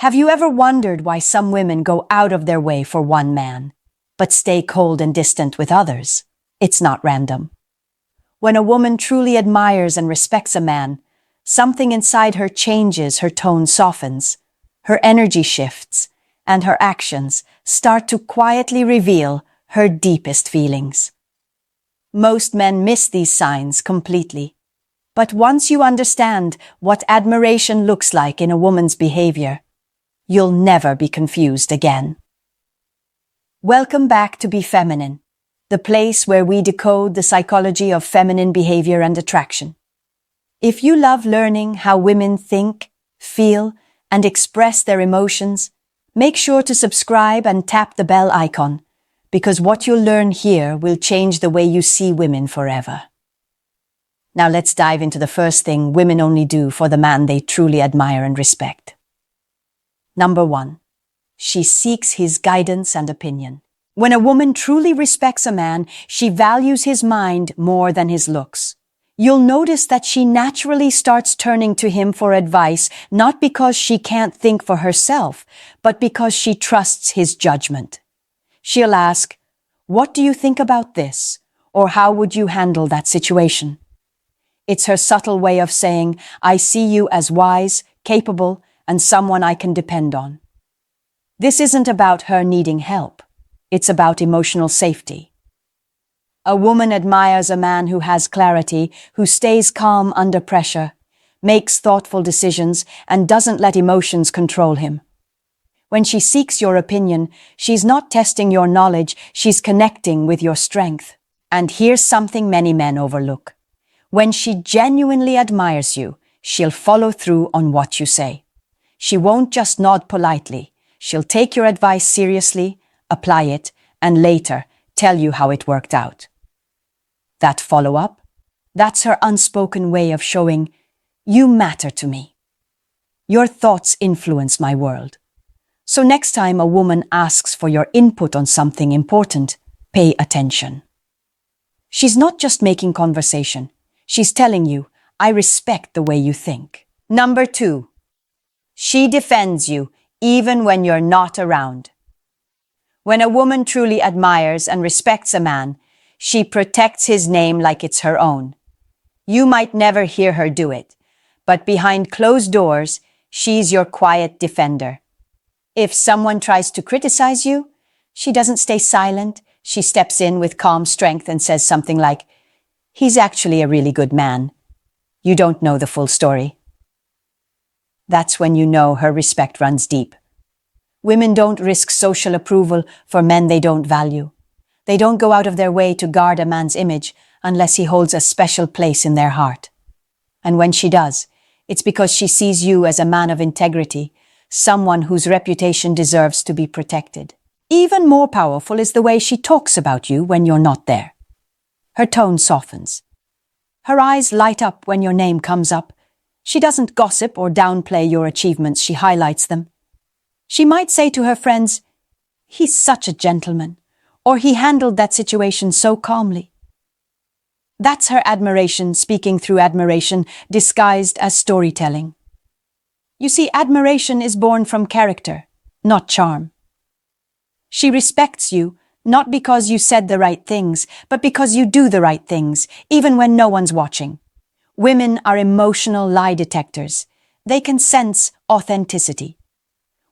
Have you ever wondered why some women go out of their way for one man, but stay cold and distant with others? It's not random. When a woman truly admires and respects a man, something inside her changes, her tone softens, her energy shifts, and her actions start to quietly reveal her deepest feelings. Most men miss these signs completely. But once you understand what admiration looks like in a woman's behavior, you'll never be confused again. Welcome back to Be Feminine, the place where we decode the psychology of feminine behavior and attraction. If you love learning how women think, feel, and express their emotions, make sure to subscribe and tap the bell icon, because what you'll learn here will change the way you see women forever. Now let's dive into the first thing women only do for the man they truly admire and respect. Number 1. She seeks his guidance and opinion. When a woman truly respects a man, she values his mind more than his looks. You'll notice that she naturally starts turning to him for advice, not because she can't think for herself, but because she trusts his judgment. She'll ask, "What do you think about this?" Or "How would you handle that situation?" It's her subtle way of saying, "I see you as wise, capable, and someone I can depend on." This isn't about her needing help. It's about emotional safety. A woman admires a man who has clarity, who stays calm under pressure, makes thoughtful decisions, and doesn't let emotions control him. When she seeks your opinion, she's not testing your knowledge, she's connecting with your strength. And here's something many men overlook. When she genuinely admires you, she'll follow through on what you say. She won't just nod politely. She'll take your advice seriously, apply it, and later tell you how it worked out. That follow-up, that's her unspoken way of showing, "You matter to me. Your thoughts influence my world." So next time a woman asks for your input on something important, pay attention. She's not just making conversation. She's telling you, "I respect the way you think." Number 2. She defends you even when you're not around. When a woman truly admires and respects a man, she protects his name like it's her own. You might never hear her do it, but behind closed doors, she's your quiet defender. If someone tries to criticize you, she doesn't stay silent. She steps in with calm strength and says something like, "He's actually a really good man. You don't know the full story." That's when you know her respect runs deep. Women don't risk social approval for men they don't value. They don't go out of their way to guard a man's image unless he holds a special place in their heart. And when she does, it's because she sees you as a man of integrity, someone whose reputation deserves to be protected. Even more powerful is the way she talks about you when you're not there. Her tone softens. Her eyes light up when your name comes up. She doesn't gossip or downplay your achievements, she highlights them. She might say to her friends, "He's such a gentleman," or "He handled that situation so calmly." That's her admiration speaking through admiration, disguised as storytelling. You see, admiration is born from character, not charm. She respects you, not because you said the right things, but because you do the right things, even when no one's watching. Women are emotional lie detectors. They can sense authenticity.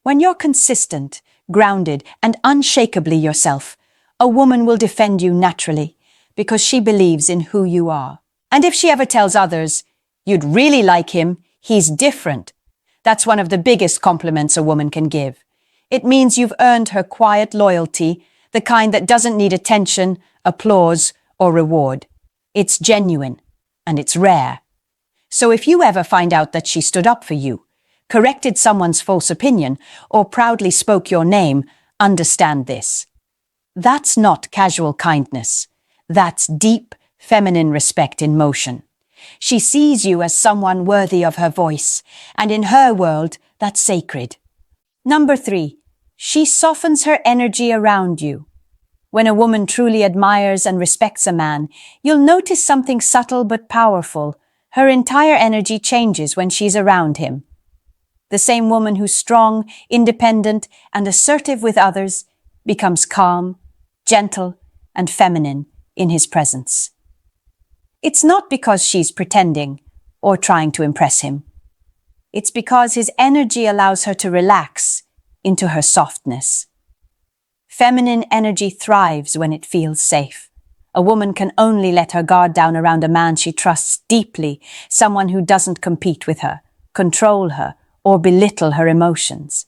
When you're consistent, grounded, and unshakably yourself, a woman will defend you naturally because she believes in who you are. And if she ever tells others, "You'd really like him, he's different," that's one of the biggest compliments a woman can give. It means you've earned her quiet loyalty, the kind that doesn't need attention, applause, or reward. It's genuine, and it's rare. So if you ever find out that she stood up for you, corrected someone's false opinion, or proudly spoke your name, understand this. That's not casual kindness. That's deep, feminine respect in motion. She sees you as someone worthy of her voice, and in her world, that's sacred. Number 3, she softens her energy around you. When a woman truly admires and respects a man, you'll notice something subtle but powerful. Her entire energy changes when she's around him. The same woman who's strong, independent, and assertive with others becomes calm, gentle, and feminine in his presence. It's not because she's pretending or trying to impress him. It's because his energy allows her to relax into her softness. Feminine energy thrives when it feels safe. A woman can only let her guard down around a man she trusts deeply, someone who doesn't compete with her, control her, or belittle her emotions.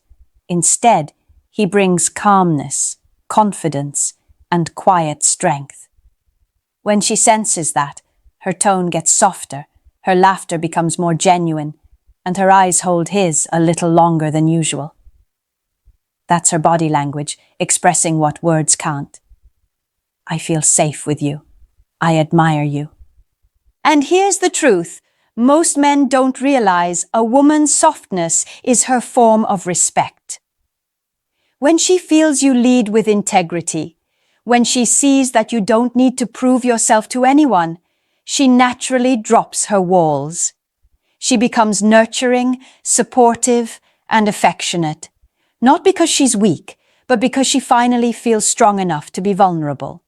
Instead, he brings calmness, confidence, and quiet strength. When she senses that, her tone gets softer, her laughter becomes more genuine, and her eyes hold his a little longer than usual. That's her body language, expressing what words can't. I feel safe with you. I admire you. And here's the truth. Most men don't realize a woman's softness is her form of respect. When she feels you lead with integrity, when she sees that you don't need to prove yourself to anyone, she naturally drops her walls. She becomes nurturing, supportive, and affectionate, not because she's weak, but because she finally feels strong enough to be vulnerable.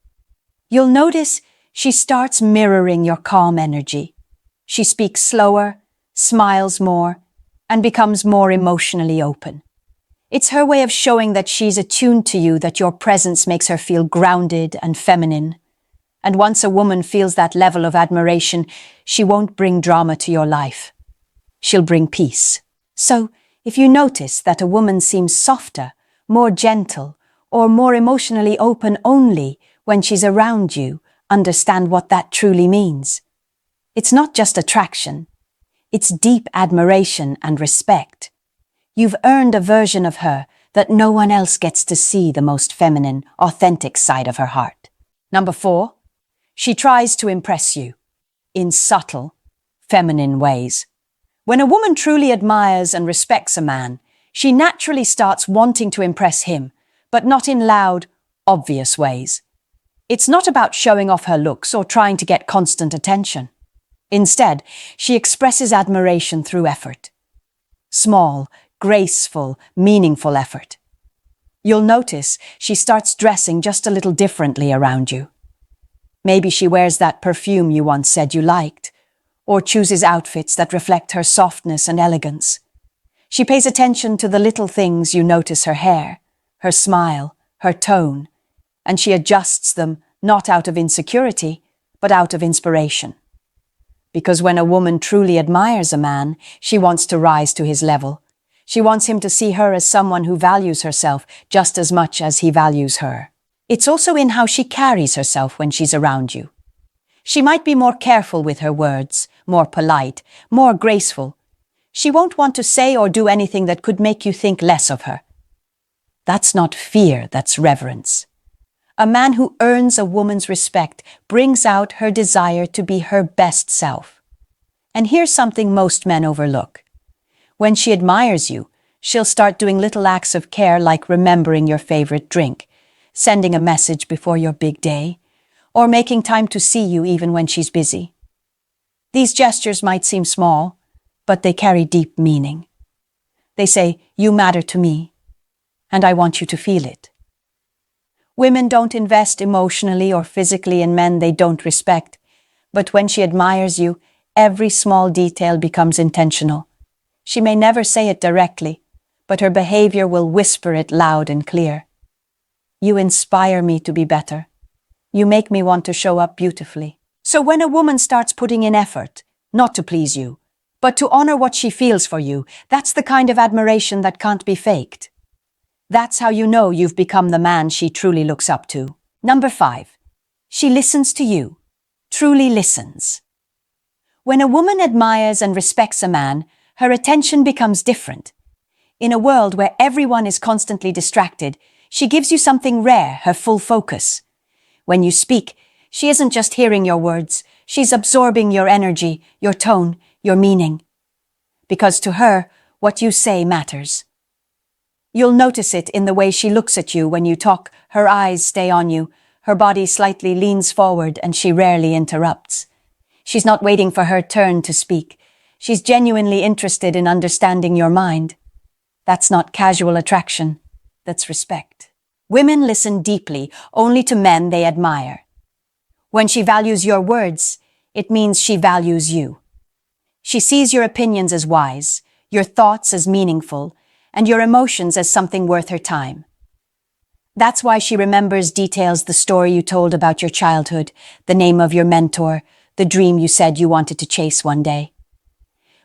You'll notice she starts mirroring your calm energy. She speaks slower, smiles more, and becomes more emotionally open. It's her way of showing that she's attuned to you, that your presence makes her feel grounded and feminine. And once a woman feels that level of admiration, she won't bring drama to your life. She'll bring peace. So, if you notice that a woman seems softer, more gentle, or more emotionally open only when she's around you, understand what that truly means. It's not just attraction. It's deep admiration and respect. You've earned a version of her that no one else gets to see, the most feminine, authentic side of her heart. Number 4, she tries to impress you in subtle, feminine ways. When a woman truly admires and respects a man, she naturally starts wanting to impress him, but not in loud, obvious ways. It's not about showing off her looks or trying to get constant attention. Instead, she expresses admiration through effort. Small, graceful, meaningful effort. You'll notice she starts dressing just a little differently around you. Maybe she wears that perfume you once said you liked, or chooses outfits that reflect her softness and elegance. She pays attention to the little things you notice: her hair, her smile, her tone, and she adjusts them not out of insecurity, but out of inspiration. Because when a woman truly admires a man, she wants to rise to his level. She wants him to see her as someone who values herself just as much as he values her. It's also in how she carries herself when she's around you. She might be more careful with her words, more polite, more graceful. She won't want to say or do anything that could make you think less of her. That's not fear, that's reverence. A man who earns a woman's respect brings out her desire to be her best self. And here's something most men overlook. When she admires you, she'll start doing little acts of care, like remembering your favorite drink, sending a message before your big day, or making time to see you even when she's busy. These gestures might seem small, but they carry deep meaning. They say, "You matter to me, and I want you to feel it." Women don't invest emotionally or physically in men they don't respect, but when she admires you, every small detail becomes intentional. She may never say it directly, but her behavior will whisper it loud and clear. "You inspire me to be better. You make me want to show up beautifully." So when a woman starts putting in effort, not to please you, but to honor what she feels for you, that's the kind of admiration that can't be faked. That's how you know you've become the man she truly looks up to. Number 5, she listens to you, truly listens. When a woman admires and respects a man, her attention becomes different. In a world where everyone is constantly distracted, she gives you something rare, her full focus. When you speak, she isn't just hearing your words, she's absorbing your energy, your tone, your meaning. Because to her, what you say matters. You'll notice it in the way she looks at you when you talk. Her eyes stay on you, her body slightly leans forward, and she rarely interrupts. She's not waiting for her turn to speak. She's genuinely interested in understanding your mind. That's not casual attraction, that's respect. Women listen deeply only to men they admire. When she values your words, it means she values you. She sees your opinions as wise, your thoughts as meaningful, and your emotions as something worth her time. That's why she remembers details, the story you told about your childhood, the name of your mentor, the dream you said you wanted to chase one day.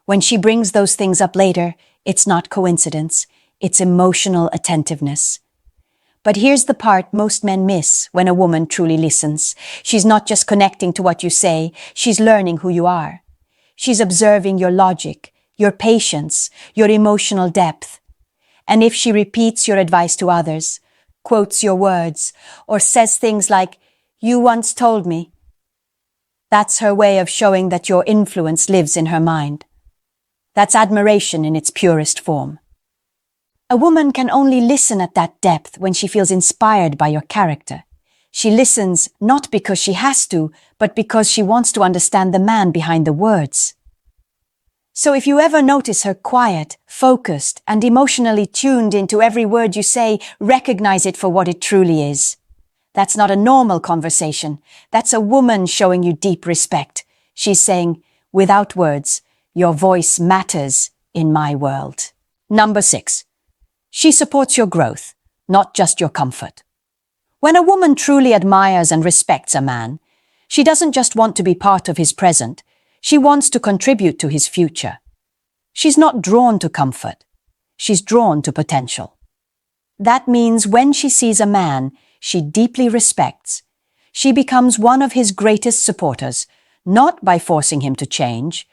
When she brings those things up later, it's not coincidence, it's emotional attentiveness. But here's the part most men miss when a woman truly listens. She's not just connecting to what you say, she's learning who you are. She's observing your logic, your patience, your emotional depth. And if she repeats your advice to others, quotes your words, or says things like, "You once told me," that's her way of showing that your influence lives in her mind. That's admiration in its purest form. A woman can only listen at that depth when she feels inspired by your character. She listens not because she has to, but because she wants to understand the man behind the words. So if you ever notice her quiet, focused, and emotionally tuned into every word you say, recognize it for what it truly is. That's not a normal conversation. That's a woman showing you deep respect. She's saying, without words, your voice matters in my world. Number 6. She supports your growth, not just your comfort. When a woman truly admires and respects a man, she doesn't just want to be part of his present, she wants to contribute to his future. She's not drawn to comfort, she's drawn to potential. That means when she sees a man she deeply respects, she becomes one of his greatest supporters, not by forcing him to change,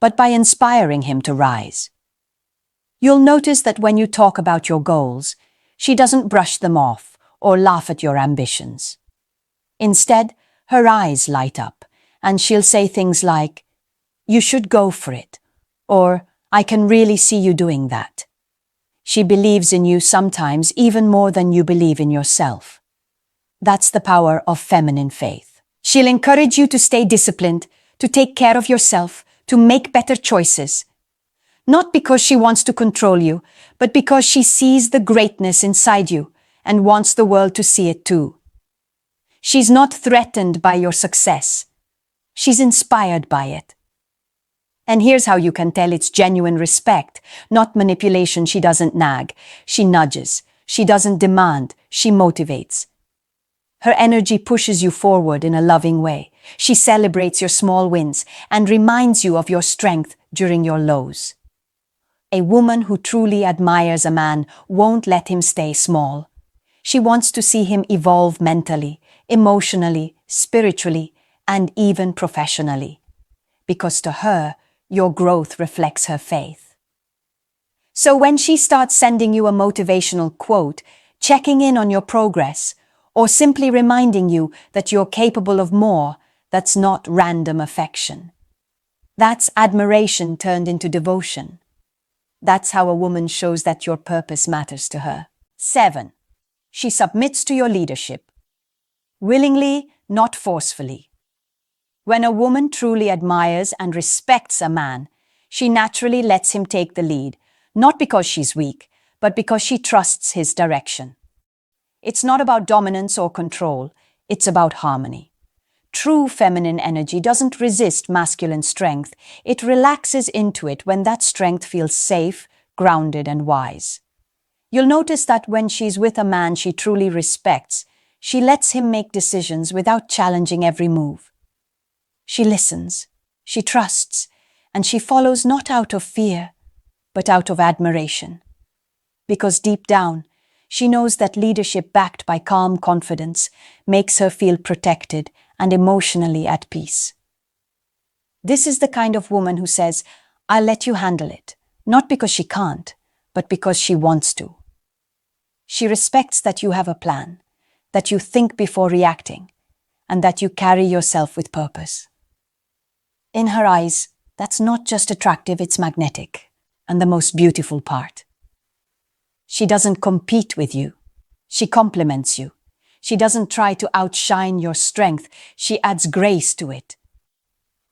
but by inspiring him to rise. You'll notice that when you talk about your goals, she doesn't brush them off or laugh at your ambitions. Instead, her eyes light up, and she'll say things like, "You should go for it," or "I can really see you doing that." She believes in you sometimes even more than you believe in yourself. That's the power of feminine faith. She'll encourage you to stay disciplined, to take care of yourself, to make better choices. Not because she wants to control you, but because she sees the greatness inside you and wants the world to see it too. She's not threatened by your success. She's inspired by it. And here's how you can tell it's genuine respect, not manipulation. She doesn't nag, she nudges. She doesn't demand, she motivates. Her energy pushes you forward in a loving way. She celebrates your small wins and reminds you of your strength during your lows. A woman who truly admires a man won't let him stay small. She wants to see him evolve mentally, emotionally, spiritually, and even professionally. Because to her, your growth reflects her faith. So when she starts sending you a motivational quote, checking in on your progress, or simply reminding you that you're capable of more, that's not random affection. That's admiration turned into devotion. That's how a woman shows that your purpose matters to her. 7. She submits to your leadership. Willingly, not forcefully. When a woman truly admires and respects a man, she naturally lets him take the lead, not because she's weak, but because she trusts his direction. It's not about dominance or control, it's about harmony. True feminine energy doesn't resist masculine strength, it relaxes into it when that strength feels safe, grounded, and wise. You'll notice that when she's with a man she truly respects, she lets him make decisions without challenging every move. She listens, she trusts, and she follows not out of fear, but out of admiration. Because deep down, she knows that leadership backed by calm confidence makes her feel protected and emotionally at peace. This is the kind of woman who says, "I'll let you handle it," not because she can't, but because she wants to. She respects that you have a plan, that you think before reacting, and that you carry yourself with purpose. In her eyes, that's not just attractive, it's magnetic, and the most beautiful part. She doesn't compete with you, she complements you. She doesn't try to outshine your strength, she adds grace to it.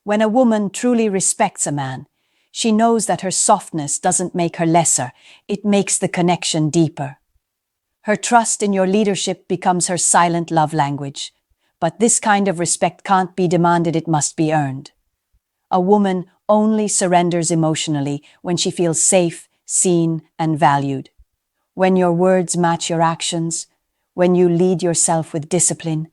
When a woman truly respects a man, She knows that her softness doesn't make her lesser, it makes the connection deeper. Her trust in your leadership becomes her silent love language. But this kind of respect can't be demanded, it must be earned. A woman only surrenders emotionally when she feels safe, seen, and valued. When your words match your actions, when you lead yourself with discipline,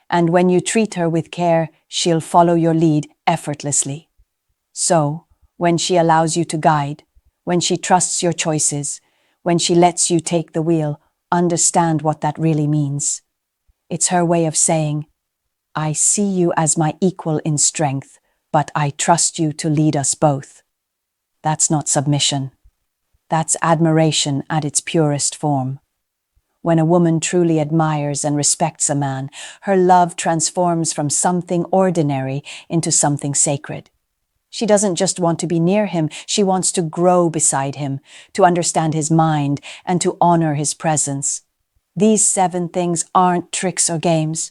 and when you treat her with care, she'll follow your lead effortlessly. So, when she allows you to guide, when she trusts your choices, when she lets you take the wheel, understand what that really means. It's her way of saying, I see you as my equal in strength, but I trust you to lead us both. That's not submission. That's admiration at its purest form. When a woman truly admires and respects a man, her love transforms from something ordinary into something sacred. She doesn't just want to be near him, she wants to grow beside him, to understand his mind, and to honor his presence. These 7 things aren't tricks or games.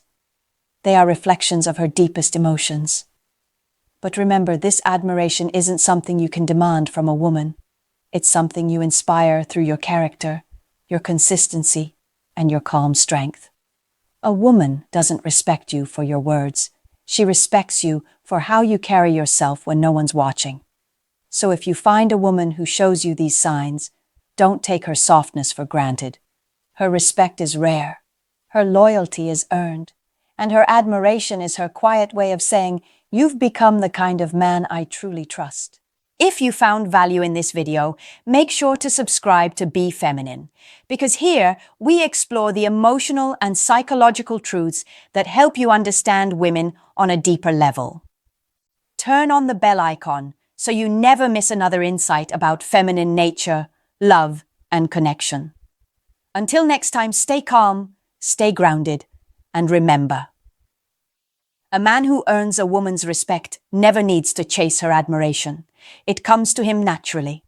They are reflections of her deepest emotions. But remember, this admiration isn't something you can demand from a woman. It's something you inspire through your character, your consistency, and your calm strength. A woman doesn't respect you for your words. She respects you for how you carry yourself when no one's watching. So if you find a woman who shows you these signs, don't take her softness for granted. Her respect is rare. Her loyalty is earned. And her admiration is her quiet way of saying, you've become the kind of man I truly trust. If you found value in this video, make sure to subscribe to Be Feminine, because here we explore the emotional and psychological truths that help you understand women on a deeper level. Turn on the bell icon so you never miss another insight about feminine nature, love, and connection. Until next time, stay calm, stay grounded, and remember, a man who earns a woman's respect never needs to chase her admiration. It comes to him naturally.